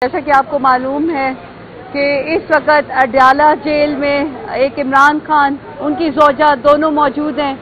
جیسا کہ آپ کو معلوم ہے کہ اس وقت اڈیالہ جیل میں ایک عمران خان، ان کی زوجہ دونوں موجود ہیں۔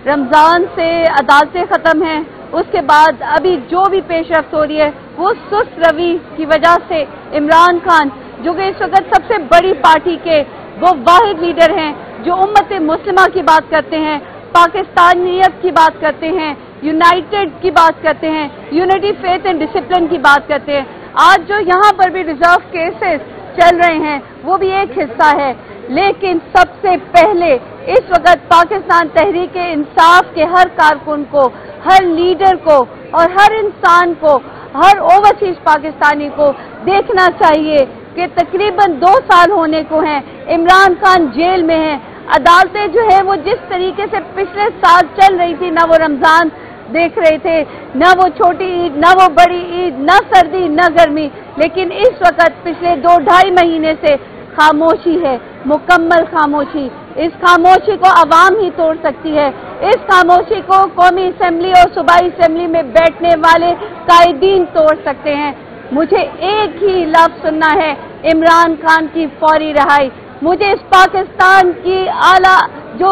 رمضان سے عدالتیں ختم ہیں، اس کے بعد ابھی جو بھی پیش رفت ہو رہی ہے وہ سست روی کی وجہ سے عمران خان، جو کہ اس وقت سب سے بڑی پارٹی کے وہ واحد لیڈر ہیں جو امت مسلمہ کی بات کرتے ہیں، پاکستانیت کی بات کرتے ہیں، یونائٹڈ کی بات کرتے ہیں، یونٹی فیتھ اینڈ ڈسپلن کی بات کرتے ہیں۔ آج جو یہاں پر بھی ریزرو کیسز چل رہے ہیں وہ بھی ایک حصہ ہے، لیکن سب سے پہلے اس وقت پاکستان تحریک انصاف کے ہر کارکن کو، ہر لیڈر کو اور ہر انسان کو، ہر اوورسیز پاکستانی کو دیکھنا چاہیے کہ تقریباً 2 سال ہونے کو ہیں عمران خان جیل میں ہیں۔ عدالتیں جو ہے وہ جس طریقے سے پچھلے سال چل رہی تھی، نہ وہ رمضان دیکھ رہے تھے، نہ وہ چھوٹی عید، نہ وہ بڑی عید، نہ سردی نہ گرمی، لیکن اس وقت پچھلے 2-2.5 مہینے سے خاموشی ہے، مکمل خاموشی۔ اس خاموشی کو عوام ہی توڑ سکتی ہے، اس خاموشی کو قومی اسمبلی اور صوبائی اسمبلی میں بیٹھنے والے قائدین توڑ سکتے ہیں۔ مجھے ایک ہی لفظ سننا ہے، عمران خان کی فوری رہائی۔ مجھے اس پاکستان کی اعلیٰ جو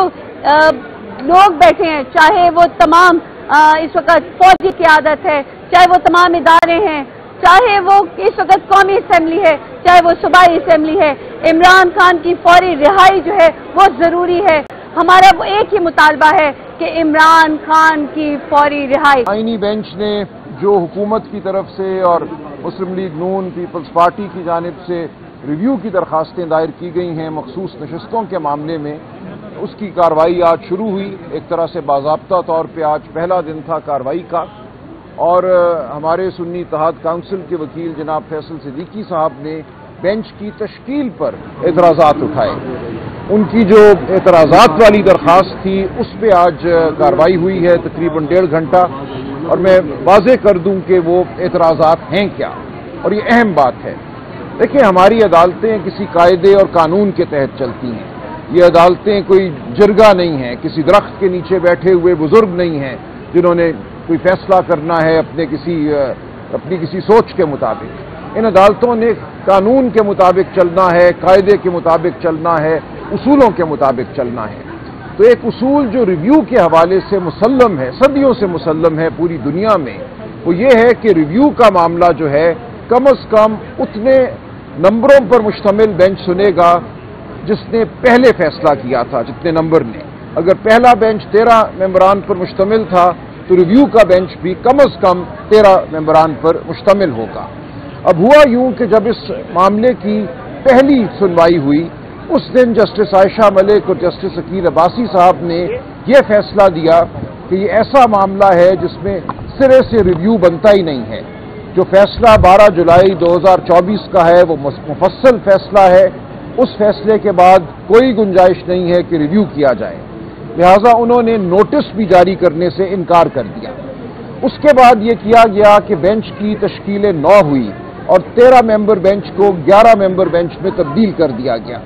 لوگ بیٹھے ہیں، چاہے وہ تمام اس وقت فوجی قیادت ہے، چاہے وہ تمام ادارے ہیں، چاہے وہ اس وقت قومی اسمبلی ہے، چاہے وہ صوبائی اسمبلی ہے، عمران خان کی فوری رہائی جو ہے وہ ضروری ہے۔ ہمارا وہ ایک ہی مطالبہ ہے کہ عمران خان کی فوری رہائی۔ آئینی بینچ نے جو حکومت کی طرف سے اور مسلم لیگ نون پیپلز پارٹی کی جانب سے ریویو کی درخواستیں دائر کی گئی ہیں مخصوص نشستوں کے معاملے میں، اس کی کارروائی آج شروع ہوئی۔ ایک طرح سے باضابطہ طور پہ آج پہلا دن تھا کارروائی کا، اور ہمارے سنی اتحاد کونسل کے وکیل جناب فیصل صدیقی صاحب نے بینچ کی تشکیل پر اعتراضات اٹھائے۔ ان کی جو اعتراضات والی درخواست تھی اس پہ آج کارروائی ہوئی ہے تقریباً 1.5 گھنٹہ، اور میں واضح کر دوں کہ وہ اعتراضات ہیں کیا، اور یہ اہم بات ہے۔ دیکھیں، ہماری عدالتیں کسی قاعدے اور قانون کے تحت چلتی ہیں۔ یہ عدالتیں کوئی جرگہ نہیں ہیں، کسی درخت کے نیچے بیٹھے ہوئے بزرگ نہیں ہیں جنہوں نے کوئی فیصلہ کرنا ہے اپنی کسی سوچ کے مطابق۔ ان عدالتوں نے قانون کے مطابق چلنا ہے، قاعدے کے مطابق چلنا ہے، اصولوں کے مطابق چلنا ہے۔ تو ایک اصول جو ریویو کے حوالے سے مسلم ہے، صدیوں سے مسلم ہے پوری دنیا میں، وہ یہ ہے کہ ریویو کا معاملہ جو ہے کم از کم اتنے نمبروں پر مشتمل بینچ سنے گا جس نے پہلے فیصلہ کیا تھا، جتنے نمبر نے۔ اگر پہلا بینچ 13 ممبران پر مشتمل تھا تو ریویو کا بینچ بھی کم از کم 13 ممبران پر مشتمل ہوگا۔ اب ہوا یوں کہ جب اس معاملے کی پہلی سنوائی ہوئی، اس دن جسٹس عائشہ ملک اور جسٹس عقیل عباسی صاحب نے یہ فیصلہ دیا کہ یہ ایسا معاملہ ہے جس میں سرے سے ریویو بنتا ہی نہیں ہے۔ جو فیصلہ 12 جولائی 2024 کا ہے وہ مفصل فیصلہ ہے، اس فیصلے کے بعد کوئی گنجائش نہیں ہے کہ ریویو کیا جائے، لہذا انہوں نے نوٹس بھی جاری کرنے سے انکار کر دیا۔ اس کے بعد یہ کیا گیا کہ بینچ کی تشکیل 9 ہوئی اور 13 ممبر بینچ کو 11 ممبر بینچ میں تبدیل کر دیا گیا۔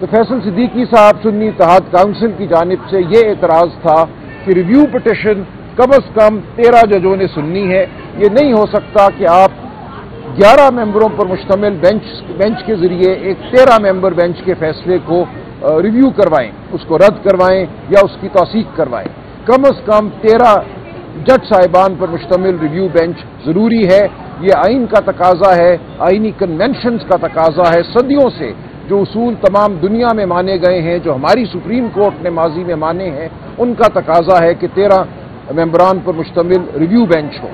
تو فیصل صدیقی صاحب سنی اتحاد کونسل کی جانب سے یہ اعتراض تھا کہ ریویو پٹیشن کم از کم 13 ججوں نے سننی ہے۔ یہ نہیں ہو سکتا کہ آپ 11 ممبروں پر مشتمل بینچ کے ذریعے ایک 13 ممبر بینچ کے فیصلے کو ریویو کروائیں، اس کو رد کروائیں یا اس کی توثیق کروائیں۔ کم از کم 13 جج صاحبان پر مشتمل ریویو بینچ ضروری ہے۔ یہ آئین کا تقاضا ہے، آئینی کنونشنز کا تقاضا ہے، صدیوں سے جو اصول تمام دنیا میں مانے گئے ہیں، جو ہماری سپریم کورٹ نے ماضی میں مانے ہیں، ان کا تقاضا ہے کہ 13 ممبران پر مشتمل ریویو بینچ ہو۔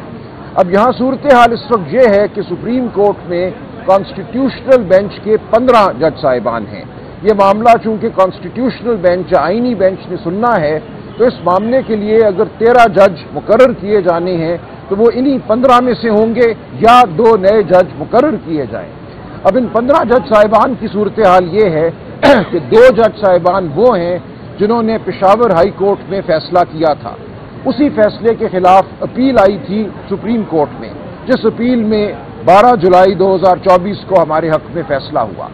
اب یہاں صورتحال اس وقت یہ ہے کہ سپریم کورٹ میں کانسٹیٹیوشنل بینچ کے 15 جج صاحبان ہیں۔ یہ معاملہ چونکہ کانسٹیٹیوشنل بینچ یا آئینی بینچ نے سننا ہے، تو اس معاملے کے لیے اگر 13 جج مقرر کیے جانے ہیں تو وہ انہی 15 میں سے ہوں گے یا 2 نئے جج مقرر کیے جائیں۔ اب ان 15 جج صاحبان کی صورتحال یہ ہے کہ 2 جج صاحبان وہ ہیں جنہوں نے پشاور ہائی کورٹ میں فیصلہ کیا تھا۔ اسی فیصلے کے خلاف اپیل آئی تھی سپریم کورٹ میں، جس اپیل میں 12 جولائی 2024 کو ہمارے حق میں فیصلہ ہوا۔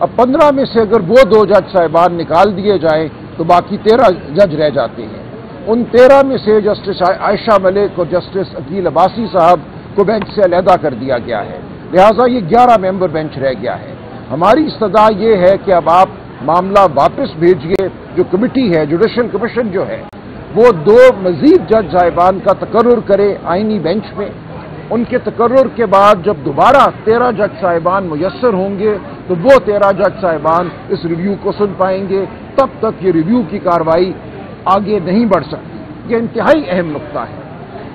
اب 15 میں سے اگر وہ 2 جج صاحبان نکال دیے جائیں تو باقی 13 جج رہ جاتے ہیں۔ ان 13 میں سے جسٹس عائشہ ملک اور جسٹس عقیل عباسی صاحب کو بینچ سے علیحدہ کر دیا گیا ہے۔ لہٰذا یہ 11 ممبر بینچ رہ گیا ہے۔ ہماری استدعا یہ ہے کہ اب آپ معاملہ واپس بھیجیے، جو کمیٹی ہے، جوڈیشل کمیشن جو ہے، وہ 2 مزید جج صاحبان کا تقرر کرے آئینی بینچ میں۔ ان کے تقرر کے بعد جب دوبارہ 13 جج صاحبان میسر ہوں گے تو وہ 13 جج صاحبان اس ریویو کو سن پائیں گے۔ تب تک یہ ریویو کی کارروائی آگے نہیں بڑھ سکتی۔ یہ انتہائی اہم نقطہ ہے۔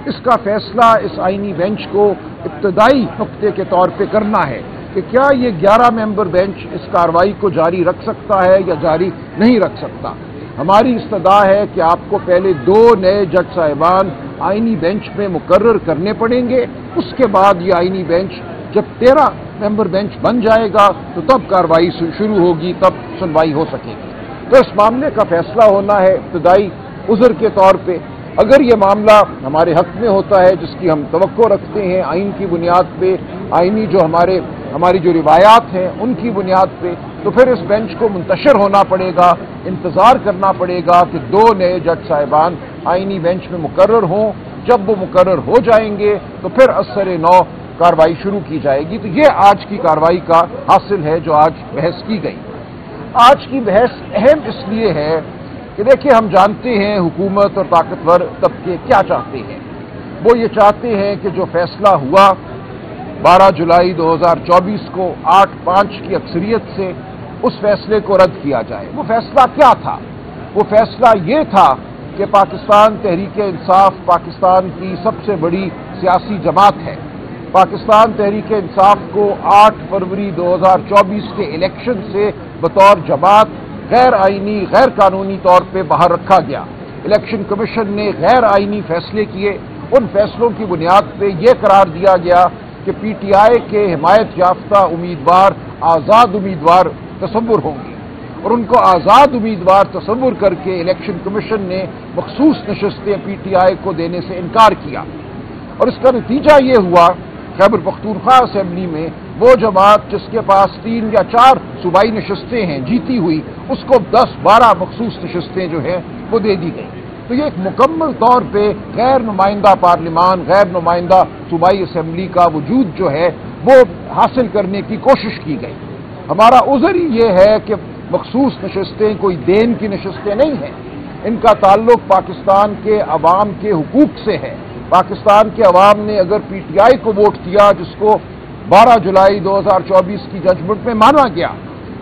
اس کا فیصلہ اس آئینی بینچ کو ابتدائی نقطے کے طور پہ کرنا ہے کہ کیا یہ 11 ممبر بینچ اس کارروائی کو جاری رکھ سکتا ہے یا جاری نہیں رکھ سکتا۔ ہماری استدعا ہے کہ آپ کو پہلے 2 نئے جج صاحبان آئینی بینچ میں مقرر کرنے پڑیں گے، اس کے بعد یہ آئینی بینچ جب 13 ممبر بینچ بن جائے گا تو تب کارروائی شروع ہوگی، تب سنوائی ہو سکے گی۔ تو اس معاملے کا فیصلہ ہونا ہے ابتدائی عذر کے طور پہ۔ اگر یہ معاملہ ہمارے حق میں ہوتا ہے، جس کی ہم توقع رکھتے ہیں آئین کی بنیاد پہ، آئینی جو ہماری جو روایات ہیں ان کی بنیاد پہ، تو پھر اس بینچ کو منتشر ہونا پڑے گا، انتظار کرنا پڑے گا کہ 2 نئے جج صاحبان آئینی بینچ میں مقرر ہوں۔ جب وہ مقرر ہو جائیں گے تو پھر اثر نو کارروائی شروع کی جائے گی۔ تو یہ آج کی کارروائی کا حاصل ہے جو آج بحث کی گئی۔ آج کی بحث اہم اس لیے ہے کہ دیکھیں، ہم جانتے ہیں حکومت اور طاقتور طبقے کیا چاہتے ہیں۔ وہ یہ چاہتے ہیں کہ جو فیصلہ ہوا 12 جولائی 2024 کو 8-5 کی اکثریت سے، اس فیصلے کو رد کیا جائے۔ وہ فیصلہ کیا تھا؟ وہ فیصلہ یہ تھا کہ پاکستان تحریک انصاف پاکستان کی سب سے بڑی سیاسی جماعت ہے۔ پاکستان تحریک انصاف کو 8 فروری 2024 کے الیکشن سے بطور جماعت غیر آئینی، غیر قانونی طور پہ باہر رکھا گیا۔ الیکشن کمیشن نے غیر آئینی فیصلے کیے۔ ان فیصلوں کی بنیاد پہ یہ قرار دیا گیا کہ پی ٹی آئی کے حمایت یافتہ امیدوار آزاد امیدوار تصور ہوں گے، اور ان کو آزاد امیدوار تصور کر کے الیکشن کمیشن نے مخصوص نشستیں پی ٹی آئی کو دینے سے انکار کیا۔ اور اس کا نتیجہ یہ ہوا خیبر پختونخوا اسمبلی میں وہ جماعت جس کے پاس 3 یا 4 صوبائی نشستیں ہیں جیتی ہوئی، اس کو 10-12 مخصوص نشستیں جو ہیں وہ دے دی گئی۔ تو یہ ایک مکمل طور پہ غیر نمائندہ پارلیمان، غیر نمائندہ صوبائی اسمبلی کا وجود جو ہے وہ حاصل کرنے کی کوشش کی گئی۔ ہمارا عذر ہی یہ ہے کہ مخصوص نشستیں کوئی دین کی نشستیں نہیں ہیں، ان کا تعلق پاکستان کے عوام کے حقوق سے ہے۔ پاکستان کے عوام نے اگر پی ٹی آئی کو ووٹ دیا، جس کو 12 جولائی 2024 کی ججمنٹ میں مانا گیا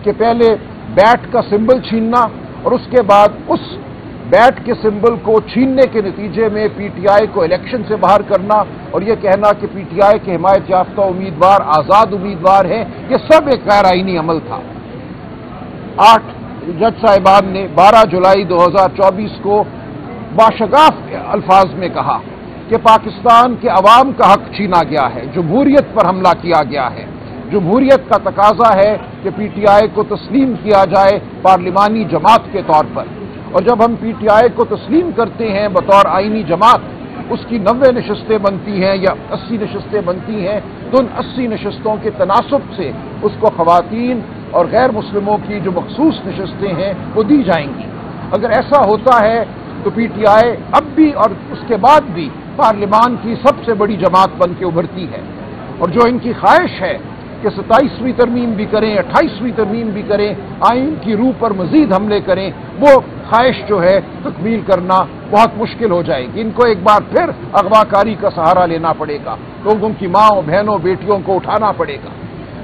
کہ پہلے بیٹ کا سمبل چھیننا اور اس کے بعد اس بیٹ کے سمبل کو چھیننے کے نتیجے میں پی ٹی آئی کو الیکشن سے باہر کرنا اور یہ کہنا کہ پی ٹی آئی کے حمایت یافتہ امیدوار آزاد امیدوار ہیں، یہ سب ایک غیر آئینی عمل تھا۔ 8 جج صاحبان نے 12 جولائی 2024 کو باشگاف الفاظ میں کہا کہ پاکستان کے عوام کا حق چھینا گیا ہے، جمہوریت پر حملہ کیا گیا ہے۔ جمہوریت کا تقاضا ہے کہ پی ٹی آئی کو تسلیم کیا جائے پارلیمانی جماعت کے طور پر، اور جب ہم پی ٹی آئی کو تسلیم کرتے ہیں بطور آئینی جماعت، اس کی 90 نشستیں بنتی ہیں یا 80 نشستیں بنتی ہیں، تو ان 80 نشستوں کے تناسب سے اس کو خواتین اور غیر مسلموں کی جو مخصوص نشستیں ہیں وہ دی جائیں گی۔ اگر ایسا ہوتا ہے تو پی ٹی آئی اب بھی اور اس کے بعد بھی پارلیمان کی سب سے بڑی جماعت بن کے ابھرتی ہے، اور جو ان کی خواہش ہے کہ 27ویں ترمیم بھی کریں، 28ویں ترمیم بھی کریں، آئین کی روح پر مزید حملے کریں، وہ خواہش جو ہے تکمیل کرنا بہت مشکل ہو جائے گی۔ ان کو ایک بار پھر اغوا کاری کا سہارا لینا پڑے گا، لوگوں کی ماں بہنوں بیٹیوں کو اٹھانا پڑے گا۔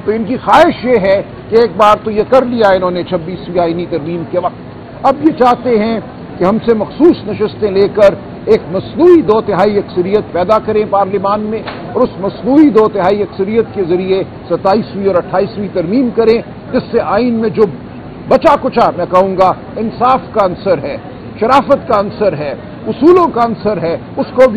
تو ان کی خواہش یہ ہے کہ ایک بار تو یہ کر لیا انہوں نے 26ویں آئینی ترمیم کے وقت، اب یہ چاہتے ہیں کہ ہم سے مخصوص نشستیں لے کر ایک مصنوعی 2/3 اکثریت پیدا کریں پارلیمان میں، اور اس مصنوعی 2/3 اکثریت کے ذریعے 27ویں اور 28ویں ترمیم کریں، جس سے آئین میں جو بچا کچا میں کہوں گا انصاف کا عنصر ہے، شرافت کا عنصر ہے، اصولوں کا عنصر ہے، اس کو بھی